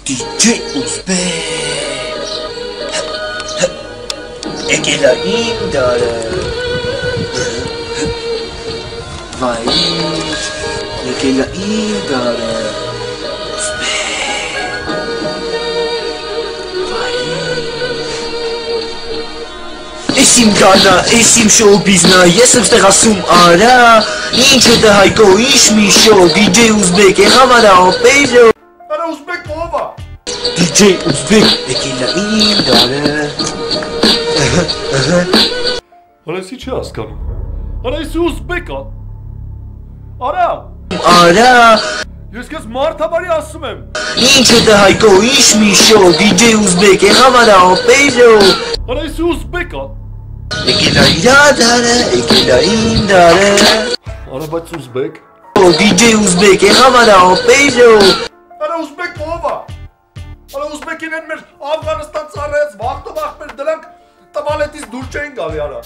DJ Uzbek Եկել է իմ դարը Վայ Եկել է իմ դարը Ես իմ դարնա, ես իմ շոուբիզնա, ես եմ ստեղ ասում արա Ինչ է դա հայկո, ինչ մի շոու, DJ Uzbek, եղավ արա ամպեյրո Արա Uzbek ով է? DJ Uzbek, եկել է իմ դարը Արա եսի չի հասկանում Արա եսի Uzbek է Արա Արա Ես կեզ մարդաբարի ասում եմ Ինչ է դա հայկո, ինչ մի շոու, DJ Uzbek, եղավ արա ամպեյրո Արա եսի Uzbek է Եկել է իրա դարը, եկել է իմ դարը Արա բայց Uzbek DJ Uzbek, եղավ արա ամպեյրո Արա Uzbek ով է? Արա Uzbek-ին են մեր Աֆղանստան ծառայեց, վաղտը վաղ մեր դրանք տվալետից դուր չէին գալի արա